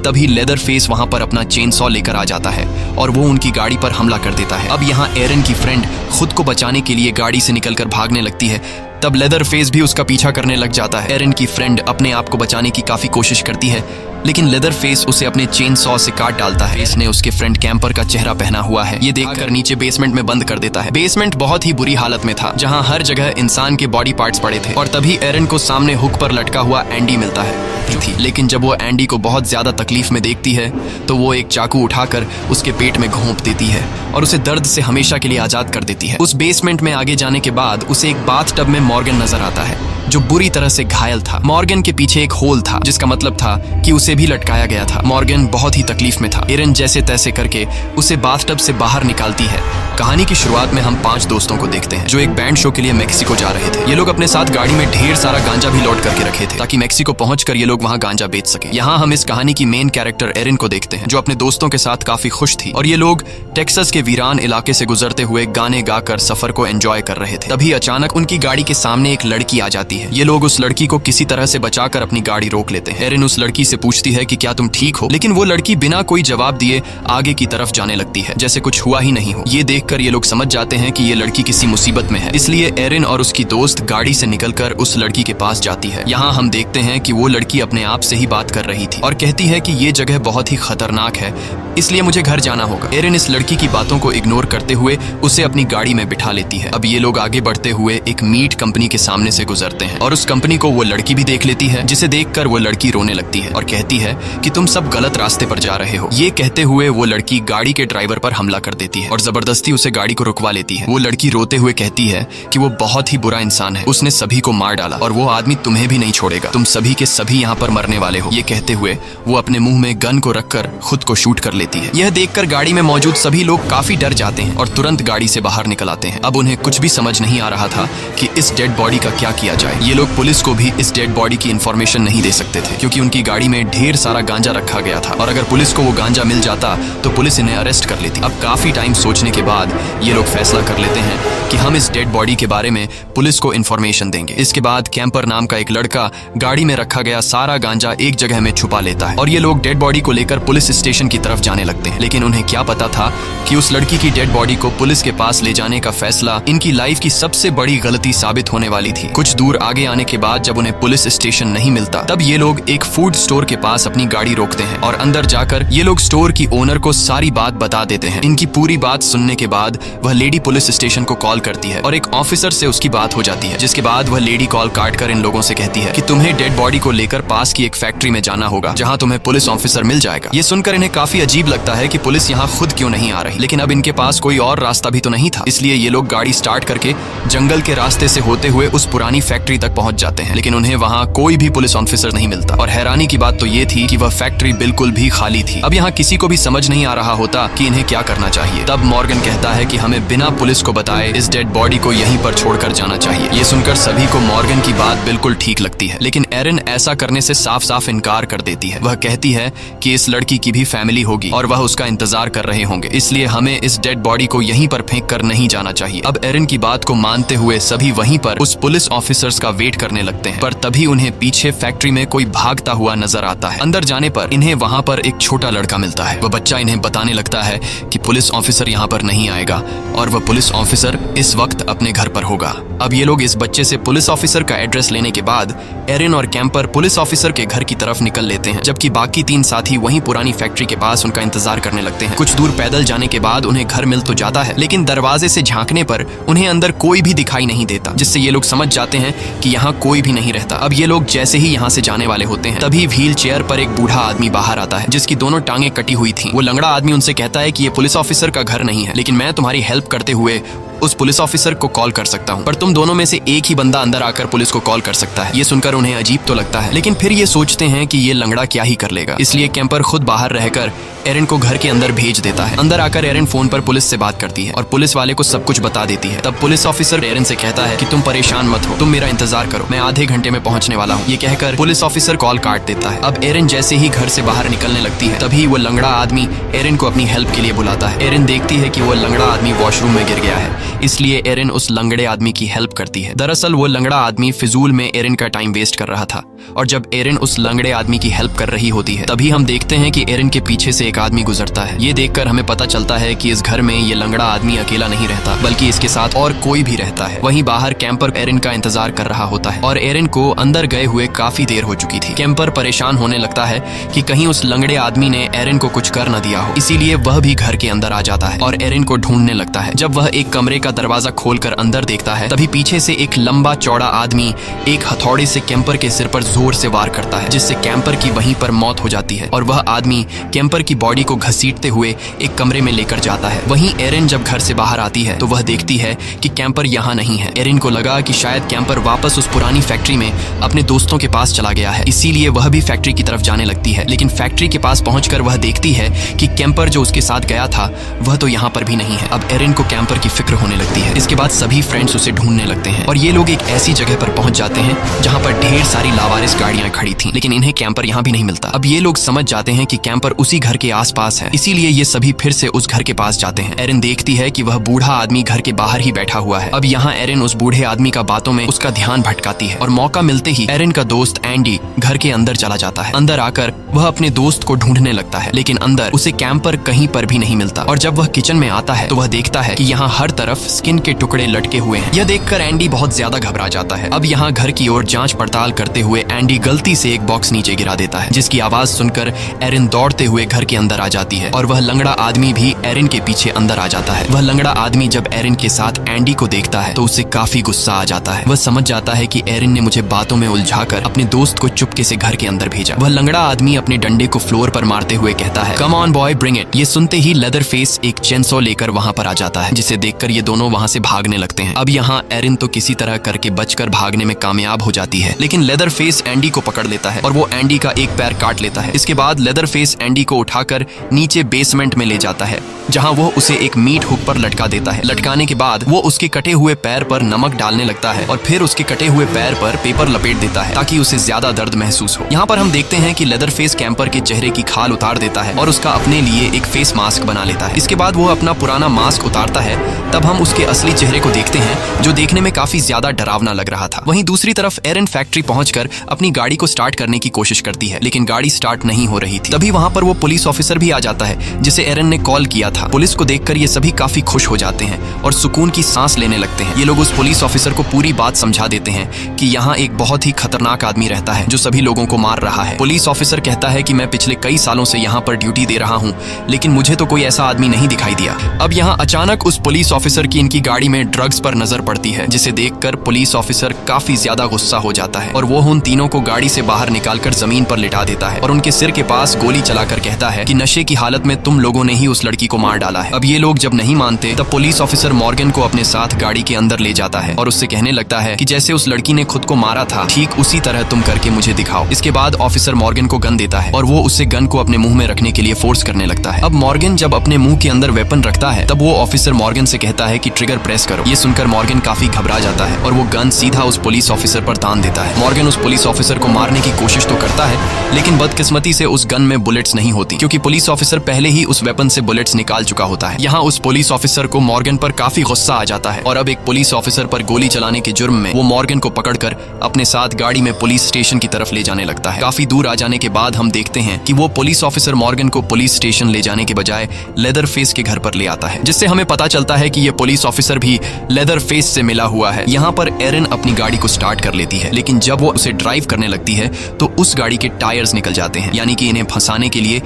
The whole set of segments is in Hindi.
तभी लेदर फेस वहां पर अपना चेन सॉ लेकर आ जाता है और वो उनकी गाड़ी पर हमला कर देता है। अब यहाँ एरन की फ्रेंड खुद को बचाने के लिए गाड़ी से निकलकर भागने लगती है, तब लेदर फेस भी उसका पीछा करने लग जाता है। एरन की फ्रेंड अपने आप को बचाने की काफी कोशिश करती है, लेकिन लेदर फेस उसे अपने चेन सॉ से काट डालता है। इसने उसके फ्रेंड कैंपर का चेहरा पहना हुआ है, ये देखकर नीचे बेसमेंट में बंद कर देता है। बेसमेंट बहुत ही बुरी हालत में था, जहां हर जगह इंसान के बॉडी पार्ट्स पड़े थे। और तभी एरन को सामने हुक पर लटका हुआ एंडी मिलता है थी। लेकिन जब वो एंडी को बहुत ज्यादा तकलीफ में देखती है तो वो एक चाकू उठाकर उसके पेट में घोंप देती है और उसे दर्द से हमेशा के लिए आजाद कर देती है। उस बेसमेंट में आगे जाने के बाद उसे एक बाथटब में मॉर्गन नजर आता है, जो बुरी तरह से घायल था। मॉर्गन के पीछे एक होल था, जिसका मतलब था कि उसे भी लटकाया गया था। मॉर्गन बहुत ही तकलीफ में था। एरन जैसे तैसे करके उसे बाथटब से बाहर निकालती है। कहानी की शुरुआत में हम 5 दोस्तों को देखते हैं जो एक बैंड शो के लिए मेक्सिको जा रहे थे। ये लोग अपने साथ गाड़ी में ढेर सारा गांजा भी लोड करके रखे थे, ताकि मेक्सिको पहुंचकर ये लोग वहां गांजा बेच सके। यहाँ हम इस कहानी की मेन कैरेक्टर एरन को देखते हैं, जो अपने दोस्तों के साथ काफी खुश थी। और ये लोग टेक्सास के वीरान इलाके से गुजरते हुए गाने गाकर सफर को एंजॉय कर रहे थे। तभी अचानक उनकी गाड़ी के सामने एक लड़की आ जाती है। ये लोग उस लड़की को किसी तरह से बचाकर अपनी गाड़ी रोक लेते हैं। एरन उस लड़की से पूछती है कि क्या तुम ठीक हो, लेकिन वो लड़की बिना कोई जवाब दिए आगे की तरफ जाने लगती है, जैसे कुछ हुआ ही नहीं हो। ये देखकर ये लोग समझ जाते हैं कि ये लड़की किसी मुसीबत में है, इसलिए एरन और उसकी दोस्त गाड़ी से निकलकर उस लड़की के पास जाती है। यहाँ हम देखते हैं कि वो लड़की अपने आप से ही बात कर रही थी और कहती है कि ये जगह बहुत ही खतरनाक है, इसलिए मुझे घर जाना होगा। एरन इस लड़की की बातों को इग्नोर करते हुए उसे अपनी गाड़ी में बिठा लेती है। अब ये लोग आगे बढ़ते हुए एक मीट कंपनी के सामने से गुजरते हैं और उस कंपनी को वो लड़की भी देख लेती है, जिसे देखकर वो लड़की रोने लगती है और कहती है कि तुम सब गलत रास्ते पर जा रहे हो। ये कहते हुए वो लड़की गाड़ी के ड्राइवर पर हमला कर देती है और जबरदस्ती उसे गाड़ी को रुकवा लेती है। वो लड़की रोते हुए कहती है कि वो बहुत ही बुरा इंसान है, उसने सभी को मार डाला और वो आदमी तुम्हें भी नहीं छोड़ेगा, तुम सभी के सभी यहाँ पर मरने वाले हो। ये कहते हुए वो अपने मुंह में गन को रखकर खुद को शूट कर लेती है। यह देखकर गाड़ी में मौजूद सभी लोग काफी डर जाते हैं और तुरंत गाड़ी से बाहर निकल आते हैं। अब उन्हें कुछ भी समझ नहीं आ रहा था कि इस डेड बॉडी का क्या किया जाए। ये लोग पुलिस को भी इस डेड बॉडी की इंफॉर्मेशन नहीं दे सकते थे, क्योंकि उनकी गाड़ी में ढेर सारा गांजा रखा गया था और अगर पुलिस को वो गांजा मिल जाता तो पुलिस इन्हें अरेस्ट कर लेती। अब काफी टाइम सोचने के बाद ये लोग फैसला कर लेते हैं कि हम इस डेड बॉडी के बारे में पुलिस को इंफॉर्मेशन देंगे। इसके बाद कैंपर नाम का एक लड़का गाड़ी में रखा गया सारा गांजा एक जगह में छुपा लेता है और ये लोग डेड बॉडी को लेकर पुलिस स्टेशन की तरफ जाने लगते हैं। लेकिन उन्हें क्या पता था कि उस लड़की की डेड बॉडी को पुलिस के पास ले जाने का फैसला इनकी लाइफ की सबसे बड़ी गलती साबित होने वाली थी। कुछ दूर आगे आने के बाद जब उन्हें पुलिस स्टेशन नहीं मिलता, तब ये लोग एक फूड स्टोर के पास अपनी गाड़ी रोकते हैं और अंदर जाकर ये लोग स्टोर की ओनर को सारी बात बता देते हैं। इनकी पूरी बात सुनने के बाद वह लेडी पुलिस स्टेशन को कॉल करती है और एक ऑफिसर से उसकी बात हो जाती है, जिसके बाद वह लेडी कॉल काट कर इन लोगों से कहती है कि तुम्हें डेड बॉडी को लेकर पास की एक फैक्ट्री में जाना होगा, जहां तुम्हें पुलिस ऑफिसर मिल जाएगा। ये सुनकर इन्हें काफी अजीब लगता है कि पुलिस यहाँ खुद क्यों नहीं आ रही, लेकिन अब इनके पास कोई और रास्ता भी तो नहीं था, इसलिए ये लोग गाड़ी स्टार्ट करके जंगल के रास्ते से होते हुए उस पुरानी फैक्ट्री तक पहुंच जाते हैं। लेकिन उन्हें वहाँ कोई भी पुलिस ऑफिसर नहीं मिलता और हैरानी की बात तो ये थी कि वह फैक्ट्री बिल्कुल भी खाली थी। अब यहाँ किसी को भी समझ नहीं आ रहा होता कि इन्हें क्या करना चाहिए। तब मॉर्गन कहता है कि हमें बिना पुलिस को बताए इस डेड बॉडी को यहीं पर छोड़कर जाना चाहिए। ये सुनकर सभी को मॉर्गन की बात बिल्कुल ठीक लगती है, लेकिन एरन ऐसा करने से साफ साफ इनकार कर देती है। वह कहती है कि इस लड़की की भी फैमिली होगी और वह उसका इंतजार कर रहे होंगे, इसलिए हमें इस डेड बॉडी को यहीं पर फेंक कर नहीं जाना चाहिए। अब एरन की बात को मानते हुए सभी वहीं पर उस पुलिस ऑफिसर्स का वेट करने लगते हैं, पर तभी उन्हें पीछे फैक्ट्री में कोई भागता हुआ नजर आता है। अंदर जाने पर इन्हें वहां पर एक छोटा लड़का मिलता है। वह बच्चा इन्हें बताने लगता है कि पुलिस ऑफिसर यहाँ पर नहीं आएगा और वह पुलिस ऑफिसर इस वक्त अपने घर पर होगा। अब ये लोग इस बच्चे से पुलिस ऑफिसर का एड्रेस लेने के बाद एरन और कैंपर पुलिस ऑफिसर के घर की तरफ निकल लेते हैं, जबकि बाकी 3 साथी वहीं पुरानी फैक्ट्री के पास उनका इंतजार करने लगते हैं। कुछ दूर पैदल जाने के बाद उन्हें घर मिल तो जाता है, लेकिन दरवाजे से झांकने पर उन्हें अंदर कोई भी दिखाई नहीं देता, जिससे ये लोग समझ जाते हैं कि यहाँ कोई भी नहीं रहता। अब ये लोग जैसे ही यहाँ से जाने वाले होते हैं, तभी व्हील चेयर पर एक बूढ़ा आदमी बाहर आता है, जिसकी दोनों टांगे कटी हुई थी। वो लंगड़ा आदमी उनसे कहता है कि ये पुलिस ऑफिसर का घर नहीं है, लेकिन मैं तुम्हारी हेल्प करते हुए उस पुलिस ऑफिसर को कॉल कर सकता हूँ, पर तुम दोनों में से एक ही बंदा अंदर आकर पुलिस को कॉल कर सकता है। ये सुनकर उन्हें अजीब तो लगता है, लेकिन फिर ये सोचते हैं कि ये लंगड़ा क्या ही कर लेगा, इसलिए कैंपर खुद बाहर रहकर एरन को घर के अंदर भेज देता है। अंदर आकर एरन फोन पर पुलिस से बात करती है और पुलिस वाले को सब कुछ बता देती है। तब पुलिस ऑफिसर एरन से कहता है कि तुम परेशान मत हो, तुम मेरा इंतजार करो, मैं आधे घंटे में पहुंचने वाला हूँ। ये कहकर पुलिस ऑफिसर कॉल काट देता है। अब एरन जैसे ही घर से बाहर निकलने लगती है, तभी वो लंगड़ा आदमी एरन को अपनी हेल्प के लिए बुलाता है। एरन देखती है कि वो लंगड़ा आदमी वॉशरूम में गिर गया है, इसलिए एरिन उस लंगड़े आदमी की हेल्प करती है। दरअसल वो लंगड़ा आदमी फिजूल में एरिन का टाइम वेस्ट कर रहा था, और जब एरिन उस लंगड़े आदमी की हेल्प कर रही होती है तभी हम देखते हैं कि एरिन के पीछे से एक आदमी गुजरता है। ये देखकर हमें पता चलता है कि इस घर में ये लंगड़ा आदमी अकेला नहीं रहता, बल्कि इसके साथ और कोई भी रहता है। वहीं बाहर कैंपर एरिन का इंतजार कर रहा होता है और एरिन को अंदर गए हुए काफी देर हो चुकी थी। कैंपर परेशान होने लगता है कि कहीं उस लंगड़े आदमी ने एरिन को कुछ कर न दिया हो, इसीलिए वह भी घर के अंदर आ जाता है और एरिन को ढूंढने लगता है। जब वह एक कमरे का दरवाजा खोलकर अंदर देखता है तभी पीछे से एक लंबा चौड़ा आदमी एक हथौड़े से कैंपर के सिर पर जोर से वार करता है, जिससे कैंपर की वहीं पर मौत हो जाती है और वह आदमी कैंपर की बॉडी को घसीटते हुए एक कमरे में लेकर जाता है। वहीं एरिन जब घर से बाहर आती है तो वह देखती है कि कैंपर यहाँ नहीं है। एरिन को लगा कि शायद कैंपर वापस उस पुरानी फैक्ट्री में अपने दोस्तों के पास चला गया है, इसीलिए वह भी फैक्ट्री की तरफ जाने लगती है। लेकिन फैक्ट्री के पास पहुंचकर वह देखती है कि कैंपर जो उसके साथ गया था वह तो यहाँ पर भी नहीं है। अब एरिन को कैंपर की फिक्र होने लगती है। इसके बाद सभी फ्रेंड्स उसे ढूंढने लगते हैं और ये लोग एक ऐसी जगह पर पहुंच जाते हैं जहाँ पर ढेर सारी लावारिस गाड़ियां खड़ी थी, लेकिन इन्हें कैंपर यहाँ भी नहीं मिलता। अब ये लोग समझ जाते हैं कि कैंपर उसी घर के आसपास है, इसीलिए ये सभी फिर से उस घर के पास जाते हैं। एरिन देखती है कि वह बूढ़ा आदमी घर के बाहर ही बैठा हुआ है। अब यहाँ एरिन उस बूढ़े आदमी का बातों में उसका ध्यान भटकाती है और मौका मिलते ही एरिन का दोस्त एंडी घर के अंदर चला जाता है। अंदर आकर वह अपने दोस्त को ढूंढने लगता है, लेकिन अंदर उसे कैंपर कहीं पर भी नहीं मिलता। और जब वह किचन में आता है तो वह देखता है कि यहाँ हर तरफ स्किन के टुकड़े लटके हुए हैं। यह देखकर एंडी बहुत ज्यादा घबरा जाता है। अब यहाँ घर की ओर जांच पड़ताल करते हुए एंडी गलती से एक बॉक्स नीचे गिरा देता है, जिसकी आवाज सुनकर एरिन दौड़ते हुए घर के अंदर आ जाती है और वह लंगड़ा आदमी भी एरिन के पीछे अंदर आ जाता है। वह लंगड़ा आदमी जब एरिन के साथ एंडी को देखता है तो उसे काफी गुस्सा आ जाता है। वह समझ जाता है कि एरिन ने मुझे बातों में उलझाकर अपने दोस्त को चुपके से घर के अंदर भेजा। वह लंगड़ा आदमी अपने डंडे को फ्लोर पर मारते हुए कहता है, come on boy bring it. ये सुनते ही लेदर फेस एक चेनसॉ लेकर वहां पर आ जाता है, जिसे देखकर ये दोनों वहां से भागने लगते हैं। अब यहाँ एरिन तो किसी तरह करके बचकर भागने में कामयाब हो जाती है, लेकिन लेदर फेस एंडी को पकड़ लेता है और वो एंडी का एक पैर काट लेता है। इसके बाद लेदर फेस एंडी को उठाकर नीचे बेसमेंट में ले जाता है, जहां वो उसे एक मीट हुक पर लटका देता है। लटकाने के बाद वो उसके कटे हुए पैर पर नमक डालने लगता है और फिर उसके कटे हुए पैर पर पेपर लपेट देता है ताकि उसे ज्यादा दर्द महसूस हो। यहाँ पर हम देखते हैं कि लेदर फेस कैंपर के चेहरे की खाल उतार देता है और उसका अपने लिए एक फेस मास्क बना लेता है। इसके बाद वो अपना पुराना मास्क उतारता है, तब हम उसके असली चेहरे को देखते हैं जो देखने में काफी ज्यादा डरावना लग रहा था। वहीं दूसरी तरफ एरिन फैक्ट्री पहुंचकर अपनी गाड़ी को स्टार्ट करने की कोशिश करती है, लेकिन गाड़ी स्टार्ट नहीं हो रही थी। तभी वहां पर वो पुलिस ऑफिसर भी आ जाता है जिसे एरिन ने कॉल किया था। पुलिस को देखकर ये सभी काफी खुश हो जाते हैं और सुकून की सांस लेने लगते हैं। ये लोग उस पुलिस ऑफिसर को पूरी बात समझा देते हैं कि यहाँ एक बहुत ही खतरनाक आदमी रहता है जो सभी लोगों को मार रहा है। पुलिस ऑफिसर कहता है कि मैं पिछले कई सालों से यहाँ पर ड्यूटी दे रहा हूँ, लेकिन मुझे तो कोई ऐसा आदमी नहीं दिखाई दिया। अब यहाँ अचानक उस पुलिस ऑफिसर की इनकी गाड़ी में ड्रग्स पर नजर पड़ती है, जिसे देखकर पुलिस ऑफिसर काफी ज्यादा गुस्सा हो जाता है और वो उन तीनों को गाड़ी से बाहर निकालकर जमीन पर लिटा देता है और उनके सिर के पास गोली चलाकर कहता है कि नशे की हालत में तुम लोगों ने ही उस लड़की को मार डाला है। अब ये लोग जब नहीं मानते तब पुलिस ऑफिसर मॉर्गन को अपने साथ गाड़ी के अंदर ले जाता है और उससे कहने लगता है कि जैसे उस लड़की ने खुद को मारा था ठीक उसी तरह तुम करके मुझे दिखाओ। इसके बाद ऑफिसर मॉर्गन को गन देता है और वो उससे गन को अपने मुंह में रखने के लिए फोर्स करने लगता है। अब मॉर्गन जब अपने मुंह के अंदर वेपन रखता है तब वो ऑफिसर मॉर्गन से कहता है कि ट्रिगर प्रेस करो। ये सुनकर मॉर्गन काफी घबरा जाता है और वो गन सीधा उस पुलिस ऑफिसर पर तान देता है। मॉर्गन उस पुलिस ऑफिसर को मारने की कोशिश तो करता है, लेकिन बदकिस्मती से उस गन में बुलेट्स नहीं होती, क्योंकि पुलिस ऑफिसर पहले ही उस वेपन से बुलेट्स निकाल चुका होता है। यहाँ उस पुलिस ऑफिसर को मॉर्गन पर काफी गुस्सा आ जाता है और अब एक पुलिस ऑफिसर पर गोली चलाने के जुर्म में वो मॉर्गन को पकड़कर अपने साथ गाड़ी में पुलिस स्टेशन की तरफ ले जाने लगता है। काफी दूर आ जाने के बाद हम देखते हैं कि वो पुलिस ऑफिसर मॉर्गन को पुलिस स्टेशन ले जाने के बजाय लेदर फेस के घर पर ले आता है, जिससे हमें पता चलता है कि ये पुलिस ऑफिसर भी लेदर फेस से मिला हुआ है। यहाँ पर एरिन अपनी गाड़ी को स्टार्ट कर लेती है, लेकिन जब वो उसे ड्राइव करने लगती है तो उस गाड़ी के टायर्स निकल जाते हैं, यानी कि इन्हें फंसाने के लिए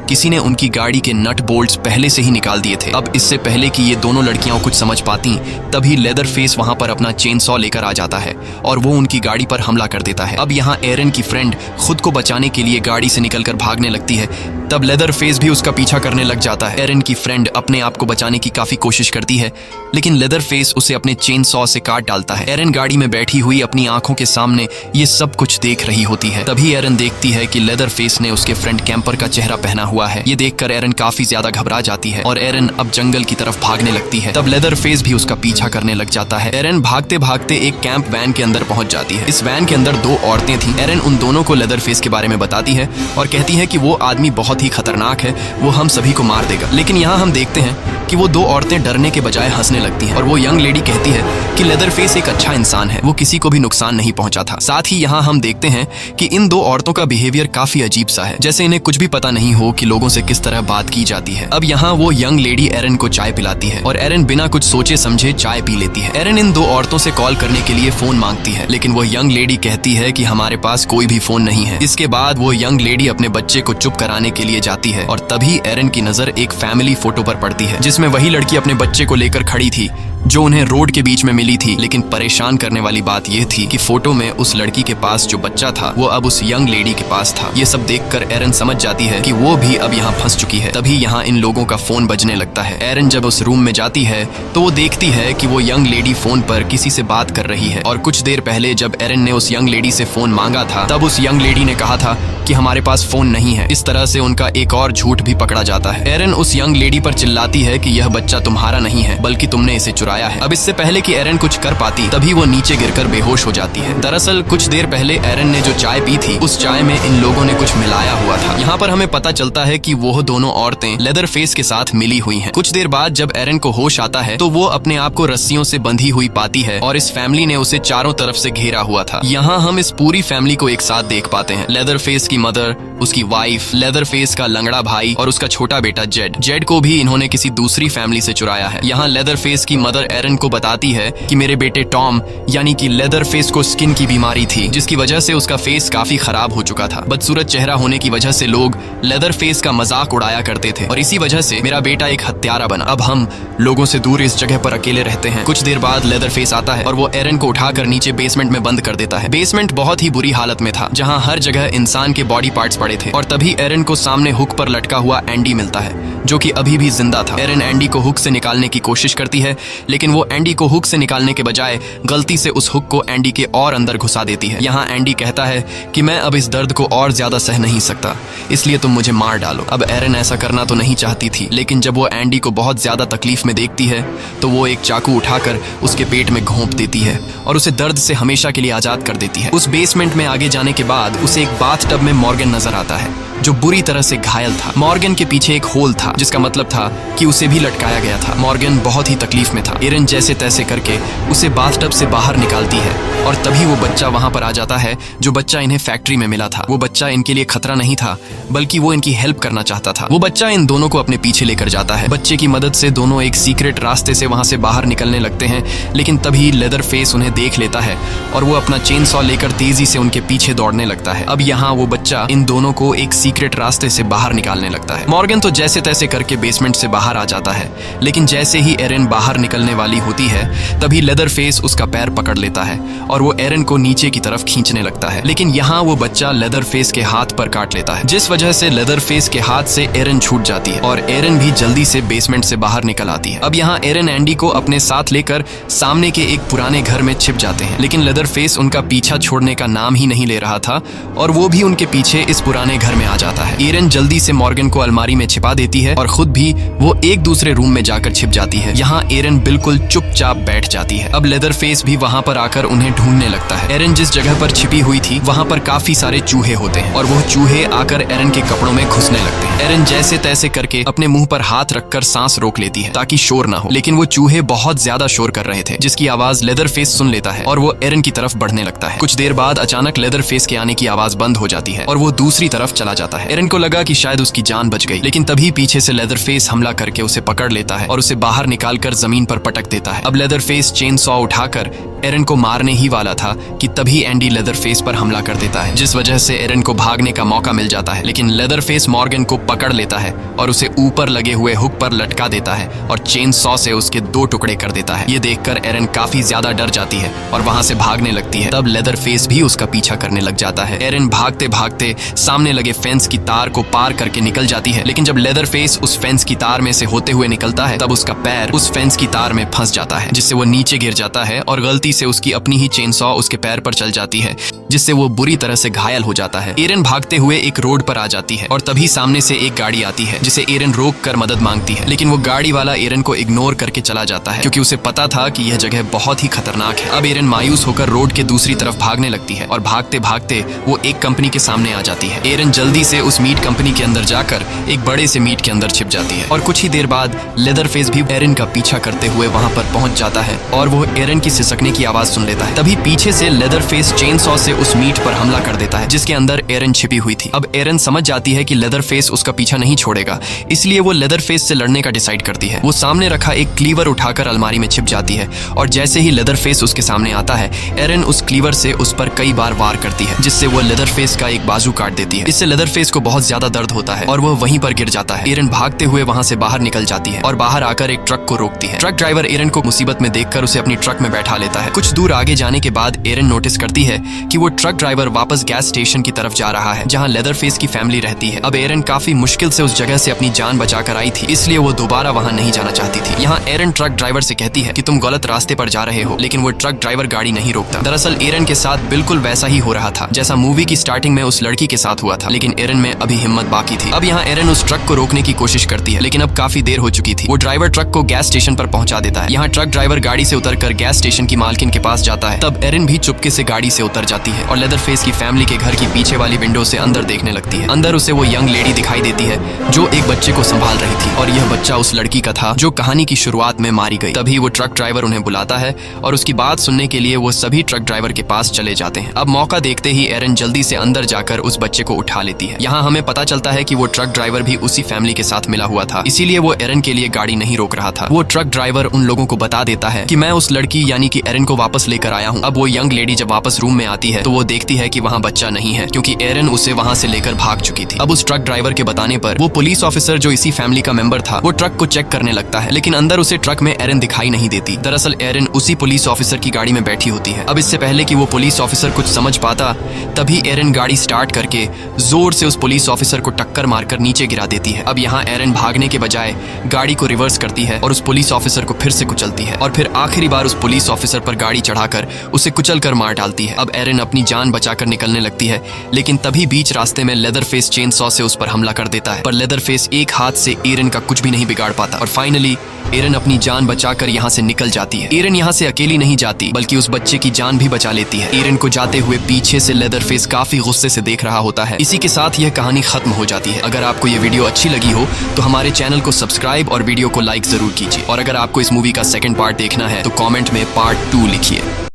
किसी ने उनकी गाड़ी के नट बोल्ट्स पहले से ही निकाल दिए थे। अब इससे पहले कि ये दोनों लड़कियां कुछ समझ पाती तभी लेदर फेस वहां पर अपना चेनसॉ लेकर आ जाता है और वो उनकी गाड़ी पर हमला कर देता है। अब यहाँ एरिन की फ्रेंड खुद को बचाने के लिए गाड़ी से निकलकर भागने लगती है, तब लेदर फेस भी उसका पीछा करने लग जाता है। एरिन की फ्रेंड अपने आप को बचाने की काफी कोशिश करती है, लेकिन लेदर फेस उसे अपने चेनसॉ से काट डालता है। एरिन गाड़ी में बैठी हुई अपनी आंखों के सामने ये सब कुछ देख रही होती है। तभी एरिन देखती है कि लेदर फेस ने उसके फ्रेंड कैंपर का चेहरा पहना हुआ है। ये देखकर एरिन काफी ज्यादा घबरा जाती है और एरिन अब जंगल की तरफ भागने लगती है। तब लेदर फेस भी उसका पीछा करने लग जाता है। एरिन भागते भागते एक कैंप वैन के अंदर पहुंच जाती है। इस वैन के अंदर दो औरतें थीं। एरिन उन दोनों को लेदर फेस के बारे में बताती है और कहती है कि वो आदमी बहुत ही खतरनाक है, वो हम सभी को मार देगा। लेकिन यहाँ हम देखते हैं कि वो दो औरतें डरने के बजाय हंसने लगती हैं और वो यंग लेडी कहती है कि लेदरफेस एक अच्छा इंसान है, वो किसी को भी नुकसान नहीं पहुंचा था। साथ ही यहाँ हम देखते हैं कि इन दो औरतों का बिहेवियर काफी अजीब सा है, जैसे इन्हें कुछ भी पता नहीं हो कि लोगों से किस तरह बात की जाती है। अब यहाँ वो यंग लेडी एरन को चाय पिलाती है और एरन बिना कुछ सोचे समझे चाय पी लेती है। एरन इन दो औरतों से कॉल करने के लिए फोन मांगती है, लेकिन वो यंग लेडी कहती है कि हमारे पास कोई भी फोन नहीं है। इसके बाद वो यंग लेडी अपने बच्चे को चुप कराने के लिए जाती है और तभी एरन की नजर एक फैमिली फोटो पर पड़ती है, जिसमें वही लड़की अपने बच्चे को लेकर खड़ी थी जो उन्हें रोड के बीच में मिली थी। लेकिन परेशान करने वाली बात यह थी कि फोटो में उस लड़की के पास जो बच्चा था वो अब उस यंग लेडी के पास था। ये सब देखकर एरन समझ जाती है कि वो भी अब यहाँ फंस चुकी है। तभी यहाँ इन लोगों का फोन बजने लगता है। एरन जब उस रूम में जाती है तो वो देखती है कि वो यंग लेडी फोन पर किसी से बात कर रही है और कुछ देर पहले जब एरन ने उस यंग लेडी से फोन मांगा था तब उस यंग लेडी ने कहा था कि हमारे पास फोन नहीं है। इस तरह से उनका एक और झूठ भी पकड़ा जाता है। एरन उस यंग लेडी पर चिल्लाती है कि यह बच्चा तुम्हारा नहीं है बल्कि तुमने इसे चुराया है। अब इससे पहले कि एरन कुछ कर पाती तभी वो नीचे गिरकर बेहोश हो जाती है। दरअसल कुछ देर पहले एरन ने जो चाय पी थी उस चाय में इन लोगों ने कुछ मिलाया हुआ था। यहाँ पर हमें पता चलता है कि वो दोनों औरतें लेदरफेस के साथ मिली हुई हैं। कुछ देर बाद जब एरन को होश आता है तो वो अपने आप को रस्सियों से बंधी हुई पाती है और इस फैमिली ने उसे चारों तरफ से घेरा हुआ था। यहाँ हम इस पूरी फैमिली को एक साथ देख पाते हैं। लेदरफेस की मदर, उसकी वाइफ, लेदरफेस का लंगड़ा भाई और उसका छोटा बेटा जेड। जेड को भी इन्होंने किसी दूसरी फैमिली से चुराया है। यहाँ लेदरफेस की मदर एरन को बताती है कि मेरे बेटे टॉम यानी कि लेदरफेस को स्किन की बीमारी थी जिसकी वजह से उसका फेस काफी खराब हो चुका था। बदसूरत चेहरा होने की वजह से लोग लेदरफेस का मजाक उड़ाया करते थे और इसी वजह से मेरा बेटा एक हत्यारा बना। अब हम लोगों से दूर इस जगह पर अकेले रहते हैं। कुछ देर बाद लेदरफेस आता है और वो एरन को उठाकर नीचे बेसमेंट में बंद कर देता है। बेसमेंट बहुत ही बुरी हालत में था जहाँ हर जगह इंसान के बॉडी पार्ट्स पड़े थे और तभी एरन को सामने हुक पर लटका हुआ एंडी मिलता है जो कि अभी भी जिंदा था। एरन एंडी को हुक से निकालने की कोशिश करती है लेकिन वो एंडी को हुक से निकालने के बजाय गलती से उस हुक को एंडी के और अंदर घुसा देती है। यहाँ एंडी कहता है कि मैं अब इस दर्द को और ज्यादा सह नहीं सकता, इसलिए तुम मुझे मार डालो। अब एरन ऐसा करना तो नहीं चाहती थी लेकिन जब वो एंडी को बहुत ज्यादा तकलीफ में देखती है तो वो एक चाकू उठाकर उसके पेट में घोंप देती है और उसे दर्द से हमेशा के लिए आजाद कर देती है। उस बेसमेंट में आगे जाने के बाद उसे एक बाथटब में मॉर्गन नजर आता है जो बुरी तरह से घायल था। मॉर्गन के पीछे एक होल था जिसका मतलब था कि उसे भी लटकाया गया था। मॉर्गन बहुत ही तकलीफ में था। एरन जैसे तैसे करके उसे बाथटब से बाहर निकालती है और तभी वो बच्चा वहां पर आ जाता है जो बच्चा इन्हें फैक्ट्री में मिला था। वो बच्चा इनके लिए खतरा नहीं था बल्कि वो इनकी हेल्प करना चाहता था। वो बच्चा इन दोनों को अपने पीछे लेकर जाता है। बच्चे की मदद से दोनों एक सीक्रेट रास्ते से वहां से बाहर निकलने लगते हैं लेकिन तभी लेदरफेस उन्हें देख लेता है और वो अपना चेन सॉ लेकर तेजी से उनके पीछे दौड़ने लगता है। अब यहाँ वो बच्चा इन दोनों को एक सीक्रेट रास्ते से बाहर निकालने लगता है। मॉर्गन तो जैसे तैसे करके बेसमेंट से बाहर आ जाता है लेकिन जैसे ही एरन बाहर निकलने वाली होती है तभी लेदरफेस उसका पैर पकड़ लेता है और वो एरन को नीचे की तरफ खींचने लगता है। लेकिन यहाँ वो बच्चा लेदरफेस के हाथ पर काट लेता है जिस वजह से लेदरफेस के हाथ से एरन छूट जाती है और एरन भी जल्दी से बेसमेंट से बाहर निकल आती है। अब यहाँ एरन एंडी को अपने साथ लेकर सामने के एक पुराने घर में छिप जाते हैं लेकिन लेदरफेस उनका पीछा छोड़ने का नाम ही नहीं ले रहा था और वो भी उनके पीछे इस पुराने घर में आ जाता है। एरन जल्दी से मॉर्गन को अलमारी में छिपा देती है और खुद भी वो एक दूसरे रूम में जाकर छिप जाती है। यहाँ एरन बिल्कुल चुपचाप बैठ जाती है। अब लेदरफेस भी वहाँ पर आकर उन्हें ढूंढने लगता है। एरन जिस जगह पर छिपी हुई थी वहाँ पर काफी सारे चूहे होते हैं और वो चूहे आकर एरन के कपड़ों में घुसने लगते हैं। एरन जैसे तैसे करके अपने मुंह पर हाथ रखकर सांस रोक लेती है ताकि शोर ना हो, लेकिन वो चूहे बहुत ज्यादा शोर कर रहे थे जिसकी आवाज लेदरफेस सुन लेता है और वो एरन की तरफ बढ़ने लगता है। कुछ देर बाद अचानक लेदरफेस के आने की आवाज बंद हो जाती है और वो दूसरी तरफ चला जाता है। एरन को लगा कि शायद उसकी जान बच गई लेकिन तभी पीछे से लेदरफेस हमला करके उसे पकड़ लेता है और उसे बाहर निकालकर जमीन पर पटक देता है। अब लेदरफेस चेन सॉ उठाकर एरन को मारने ही वाला था कि तभी एंडी लेदरफेस पर हमला कर देता है जिस वजह से एरन को भागने का मौका मिल जाता है। लेकिन लेदरफेस मॉर्गन को पकड़ लेता है और उसे ऊपर लगे हुए हुक पर लटका देता है और चेन सॉ से उसके 2 टुकड़े कर देता है। ये देखकर एरन काफी ज्यादा डर जाती है और वहां से भागने लगती है। तब लेदरफेस भी उसका पीछा करने लग जाता है। एरन भागते भागते सामने लगे फेंस की तार को पार करके निकल जाती है लेकिन जब लेदरफेस उस फेंस की तार में से होते हुए निकलता है तब उसका पैर उस फेंस की तार तार में फंस जाता है, जिससे वो नीचे गिर जाता है और गलती से उसकी अपनी ही चेन सॉ उसके पैर पर चल जाती है, जिससे वो बुरी तरह से घायल हो जाता है। एरन भागते हुए एक रोड पर आ जाती है और तभी सामने से एक गाड़ी आती है, जिसे एरन रोक कर मदद मांगती है, लेकिन वो गाड़ी वाला एरन को इग्नोर करके चला जाता है, क्योंकि उसे पता था कि यह जगह बहुत ही खतरनाक है। अब एरन मायूस होकर रोड के दूसरी तरफ भागने लगती है और भागते भागते वो एक कंपनी के सामने आ जाती है। एरन जल्दी से उस मीट कंपनी के अंदर जाकर एक बड़े से मीट के अंदर छिप जाती है और कुछ ही देर बाद लेदरफेस भी एरन का पीछा करते हुए वहां पर पहुंच जाता है और वो एरन की सिसकने की आवाज सुन लेता है। तभी पीछे से लेदरफेस चेन सॉ से उस मीट पर हमला कर देता है, जिसके अंदर एरन छिपी हुई थी। अब एरन समझ जाती है कि लेदरफेस उसका पीछा नहीं छोड़ेगा, इसलिए वो लेदरफेस से लड़ने का डिसाइड करती है। वो सामने रखा एक क्लीवर उठाकर अलमारी में छिप जाती है और जैसे ही लेदरफेस उसके सामने आता है, एरन उस क्लीवर से उस पर कई बार वार करती है, जिससे वो लेदरफेस का एक बाजू काट देती है। इससे लेदरफेस को बहुत ज्यादा दर्द होता है और वो वहीं पर गिर जाता है। एरन भागते हुए वहां से बाहर निकल जाती है और बाहर आकर एक ट्रक को रोकती है। ट्रक ड्राइवर एरन को मुसीबत में देखकर उसे अपनी ट्रक में बैठा लेता है। कुछ दूर आगे जाने के बाद एरन नोटिस करती है कि वो ट्रक ड्राइवर वापस गैस स्टेशन की तरफ जा रहा है, जहां लेदरफेस की फैमिली रहती है। अब एरन काफी मुश्किल से उस जगह से अपनी जान बचाकर आई थी, इसलिए वो दोबारा वहां नहीं जाना चाहती थी। यहाँ एरन ट्रक ड्राइवर से कहती है कि तुम गलत रास्ते पर जा रहे हो, लेकिन वो ट्रक ड्राइवर गाड़ी नहीं रोकता। दरअसल एरन के साथ बिल्कुल वैसा ही हो रहा था जैसा मूवी की स्टार्टिंग में उस लड़की के साथ हुआ था, लेकिन एरन में अभी हिम्मत बाकी थी। अब यहाँ एरन उस ट्रक को रोकने की कोशिश करती है, लेकिन अब काफी देर हो चुकी थी। वो ड्राइवर ट्रक को गैस स्टेशन पर पहुंचा देता है। यहाँ ट्रक ड्राइवर गाड़ी से उतरकर गैस स्टेशन की मालकिन के पास जाता है। तब एरन भी चुपके से गाड़ी से उतर जाती है और लेदरफेस की फैमिली के घर की पीछे वाली विंडो से अंदर देखने लगती है। अंदर उसे वो यंग लेडी दिखाई देती है जो एक बच्चे को संभाल रही थी और यह बच्चा उस लड़की का था जो कहानी की शुरुआत में मारी गई। तभी वो ट्रक ड्राइवर उन्हें बुलाता है और उसकी बात सुनने के लिए वो सभी ट्रक ड्राइवर के पास चले जाते हैं। अब मौका देखते ही एरन जल्दी से अंदर जाकर उस बच्चे को उठा लेती है। यहाँ हमें पता चलता है कि वो ट्रक ड्राइवर भी उसी फैमिली के साथ मिला हुआ था, इसीलिए वो एरन के लिए गाड़ी नहीं रोक रहा था। वो ट्रक ड्राइवर उन लोगों को बता देता है कि मैं उस लड़की यानी कि एरन को वापस लेकर आया हूँ। अब वो यंग लेडी जब वापस रूम में आती है तो वो देखती है कि वहाँ बच्चा नहीं है, क्योंकि एरन उसे वहाँ से लेकर भाग चुकी थी। अब उस ट्रक ड्राइवर के बताने पर वो पुलिस ऑफिसर जो इसी फैमिली का मेंबर था, वो ट्रक को चेक करने लगता है, लेकिन अंदर उसे ट्रक में एरन दिखाई नहीं देती। दरअसल एरन उसी पुलिस ऑफिसर की गाड़ी में बैठी होती है। अब इससे पहले कि वो पुलिस ऑफिसर कुछ समझ पाता, तभी एरन गाड़ी स्टार्ट करके जोर से उस पुलिस ऑफिसर को टक्कर मारकर नीचे गिरा देती है। अब यहाँ एरन भागने के बजाय गाड़ी को रिवर्स करती है और उस पुलिस ऑफिसर को फिर से कुचलती है और फिर आखिरी बार उस पुलिस ऑफिसर पर गाड़ी चढ़ाकर उसे कुचल कर मार डालती है। अब एरन अपनी जान बचाकर निकलने लगती है, लेकिन तभी बीच रास्ते में लेदरफेस चेन सॉ से उस पर हमला कर देता है, पर लेदरफेस एक हाथ से एरन का कुछ भी नहीं बिगाड़ पाता और फाइनली एरन अपनी जान बचाकर यहाँ से निकल जाती है। एरन यहाँ से अकेली नहीं जाती, बल्कि उस बच्चे की जान भी बचा लेती है। एरन को जाते हुए पीछे से लेदरफेस काफी गुस्से से देख रहा होता है। इसी के साथ यह कहानी खत्म हो जाती है। अगर आपको ये वीडियो अच्छी लगी हो तो हमारे चैनल को सब्सक्राइब और वीडियो को लाइक जरूर कीजिए, और अगर आपको इस मूवी का सेकंड पार्ट देखना है तो कमेंट में पार्ट 2 लिखिए।